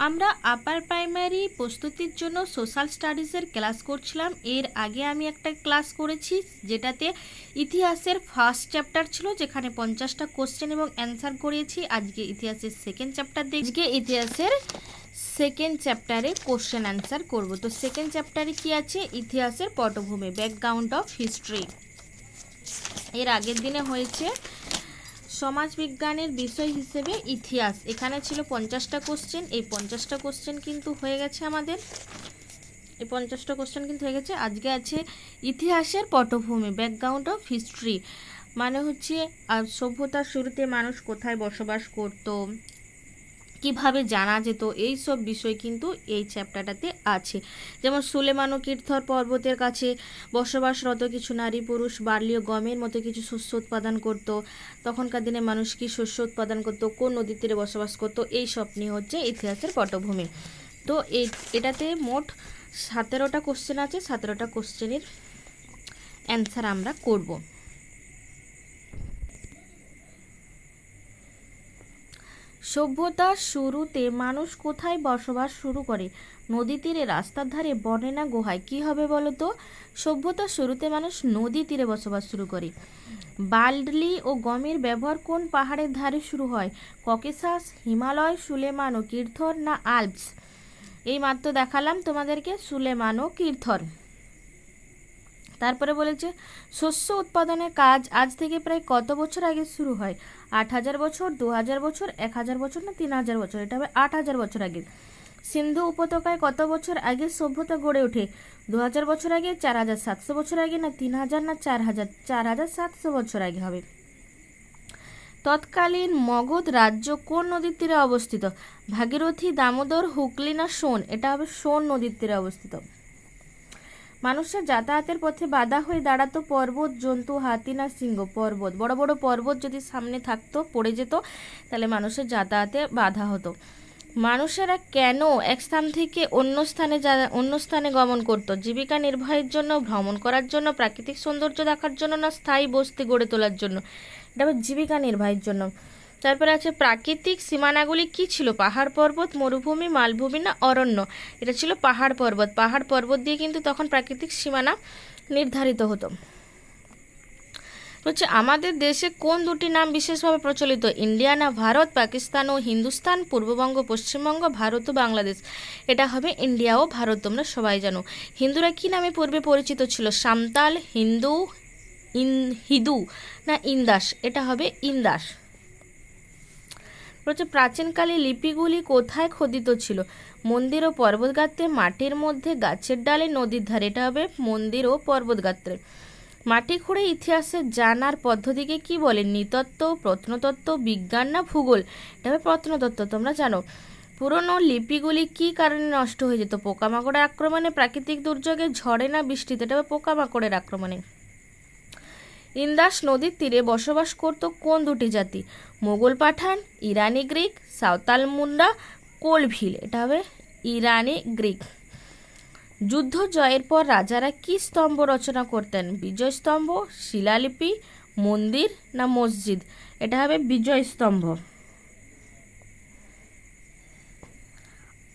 আমরা upper primary প্রস্তুতির জন্য সোশ্যাল স্টাডিজের ক্লাস করছিলাম। এর আগে আমি একটা ক্লাস করেছি যেটাতে ইতিহাসের ফার্স্ট চ্যাপ্টার ছিল, যেখানে 50টা কোশ্চেন এবং অ্যান্সার করিয়েছি। আজকে ইতিহাসের সেকেন্ড চ্যাপ্টার আজকে ইতিহাসের সেকেন্ড চ্যাপ্টারে কোশ্চেন অ্যান্সার করব। তো সেকেন্ড চ্যাপ্টারে কি আছে? ইতিহাসের পটভূমি, ব্যাকগ্রাউন্ড অফ হিস্ট্রি। এর আগের দিনে হয়েছে সমাজবিজ্ঞানের বিষয় হিসেবে ইতিহাস। এখানে ছিল 50টা কোশ্চেন। এই 50টা কোশ্চেন কিন্তু হয়ে গেছে আমাদের, এই 50টা কোশ্চেন কিন্তু হয়ে গেছে। আজকে আছে ইতিহাসের পটভূমি, ব্যাকগ্রাউন্ড অফ হিস্ট্রি, মানে হচ্ছে সভ্যতার শুরুতে মানুষ কোথায় বসবাস করত, কিভাবে জানা যেত, এই সব বিষয় কিন্তু এই চ্যাপ্টারটাতে আছে। যেমন সুলেমান ও কীর্থর পর্বতের কাছে বসবাসরত কিছু নারী পুরুষ বার্লি ও গমের মতো কিছু শস্য উৎপাদন করত। তখনকার দিনে মানুষ কি শস্য উৎপাদন করত, কোন নদীর তীরে বসবাস করত, এই সব নিয়ে হচ্ছে ইতিহাসের পটভূমি। তো এটাতে মোট 17টা কোশ্চেন আছে। 17টা কোশ্চেনের অ্যান্সার আমরা করব। সভ্যতার শুরুতে মানুষ কোথায় বসবাস শুরু করে? নদী তীরে, রাস্তার ধারে, বনে না গুহায়? কী হবে বলো তো? সভ্যতার শুরুতে মানুষ নদী তীরে বসবাস শুরু করে। বার্লি ও গমের ব্যবহার কোন পাহাড়ের ধারে শুরু হয়? ককেশাস, হিমালয়, সুলেমান ও কীর্থর না আল্পস? এই মাত্র দেখালাম তোমাদেরকে সুলেমান ও কীর্থর। তারপরে বলেছে শস্য উৎপাদনের কাজ আজ থেকে প্রায় কত বছর আগে শুরু হয়? 8000 বছর, 2000 বছর, 1000 বছর না 3000 বছর? এটা হবে 8000 বছর আগে। সিন্ধু উপত্যকায় কত বছর আগে সভ্যতা গড়ে ওঠে? 2000 বছর আগে, 4700 বছর আগে না 3000 না 4000? 4700 বছর আগে হবে। তৎকালীন মগধ রাজ্য কোন নদীর তীরে অবস্থিত? ভাগীরথী, দামোদর, হুগলি না সোন? এটা হবে সোন নদীর তীরে অবস্থিত। মানুষের যাতায়াতের পথে বাধা হয়ে দাঁড়াতো পর্বত, জন্তু, হাতি না সিংহ? পর্বত। বড় বড় পর্বত যদি সামনে থাকতো, পড়ে যেত, তাহলে মানুষের যাতায়াতে বাধা হতো। মানুষেরা কেন এক স্থান থেকে অন্য স্থানে গমন করত? জীবিকা নির্বাহের জন্য, ভ্রমণ করার জন্য, প্রাকৃতিক সৌন্দর্য দেখার জন্য না স্থায়ী বস্তি গড়ে তোলার জন্য? এটা হবে জীবিকা নির্বাহের জন্য। তারপরে আছে প্রাকৃতিক সীমানাগুলি কি ছিল? পাহাড় পর্বত, মরুভূমি, মালভূমি না অরণ্য? এটা ছিল পাহাড় পর্বত। পাহাড় পর্বত দিয়ে কিন্তু তখন প্রাকৃতিক সীমানা নির্ধারিত হতো। হচ্ছে আমাদের দেশে কোন দুটি নাম বিশেষভাবে প্রচলিত? ইন্ডিয়া না ভারত? পাকিস্তান ও হিন্দুস্তান? পূর্ববঙ্গ, পশ্চিমবঙ্গ, ভারত ও বাংলাদেশ? এটা হবে ইন্ডিয়া ও ভারত। তোমরা সবাই জানো। হিন্দুরা কি নামে পূর্বে পরিচিত ছিল? সাঁওতাল, হিদু না ইন্দাস? এটা হবে ইন্দাস। বলছে প্রাচীনকালে লিপিগুলি কোথায় খোদিত ছিল? মন্দির ও পর্বতগাত্রে, মাটির মধ্যে, গাছের ডালে, নদীর ধারে? এটা হবে মন্দির ও পর্বতগাত্রে। মাটি খুঁড়ে ইতিহাসে জানার পদ্ধতিকে কি বলে? নৃতত্ত্ব, প্রত্নতত্ত্ব, বিজ্ঞান না ভূগোল? এটা হবে প্রত্নতত্ত্ব। তোমরা জানো। পুরনো লিপিগুলি কি কারণে নষ্ট হয়ে যেত? পোকামাকড়ের আক্রমণে, প্রাকৃতিক দুর্যোগে, ঝড়ে না বৃষ্টিতে? এটা হবে পোকামাকড়ের আক্রমণে। ইন্দাস নদীর তীরে বসবাস করত কোন দুটি জাতি? মোগল পাঠান, ইরানি গ্রিক, সাঁওতাল মুন্ডা, কোলভিল? এটা হবে ইরানি গ্রিক। যুদ্ধ জয়ের পর রাজারা কি স্তম্ভ রচনা করতেন? বিজয় স্তম্ভ, শিলালিপি, মন্দির না মসজিদ? এটা হবে বিজয় স্তম্ভ।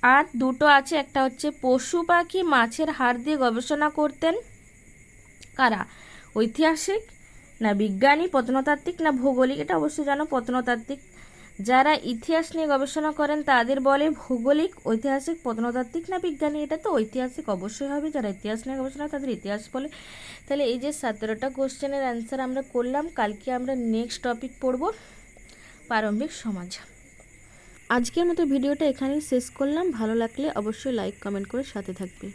আর দুটো আছে, একটা হচ্ছে পশু পাখি মাছের হাড় দিয়ে গবেষণা করতেন কারা? ঐতিহাসিক না বিজ্ঞানী, প্রত্নতাত্ত্বিক না ভৌগোলিক? এটা অবশ্যই জানো, প্রত্নতাত্ত্বিক। যারা ইতিহাস নিয়ে গবেষণা করেন তাদের বলে ভৌগোলিক, ঐতিহাসিক, প্রত্নতাত্ত্বিক না বিজ্ঞানী? এটা তো ঐতিহাসিক অবশ্যই হবে। যারা ইতিহাস নিয়ে গবেষণা তাদের ইতিহাস বলে। তাহলে এই যে 17টা কোশ্চেনের অ্যান্সার আমরা করলাম। কালকে আমরা নেক্সট টপিক পড়ব প্রারম্ভিক সমাজ। আজকের মতো ভিডিওটা এখানেই শেষ করলাম। ভালো লাগলে অবশ্যই লাইক কমেন্ট করে সাথে থাকবে।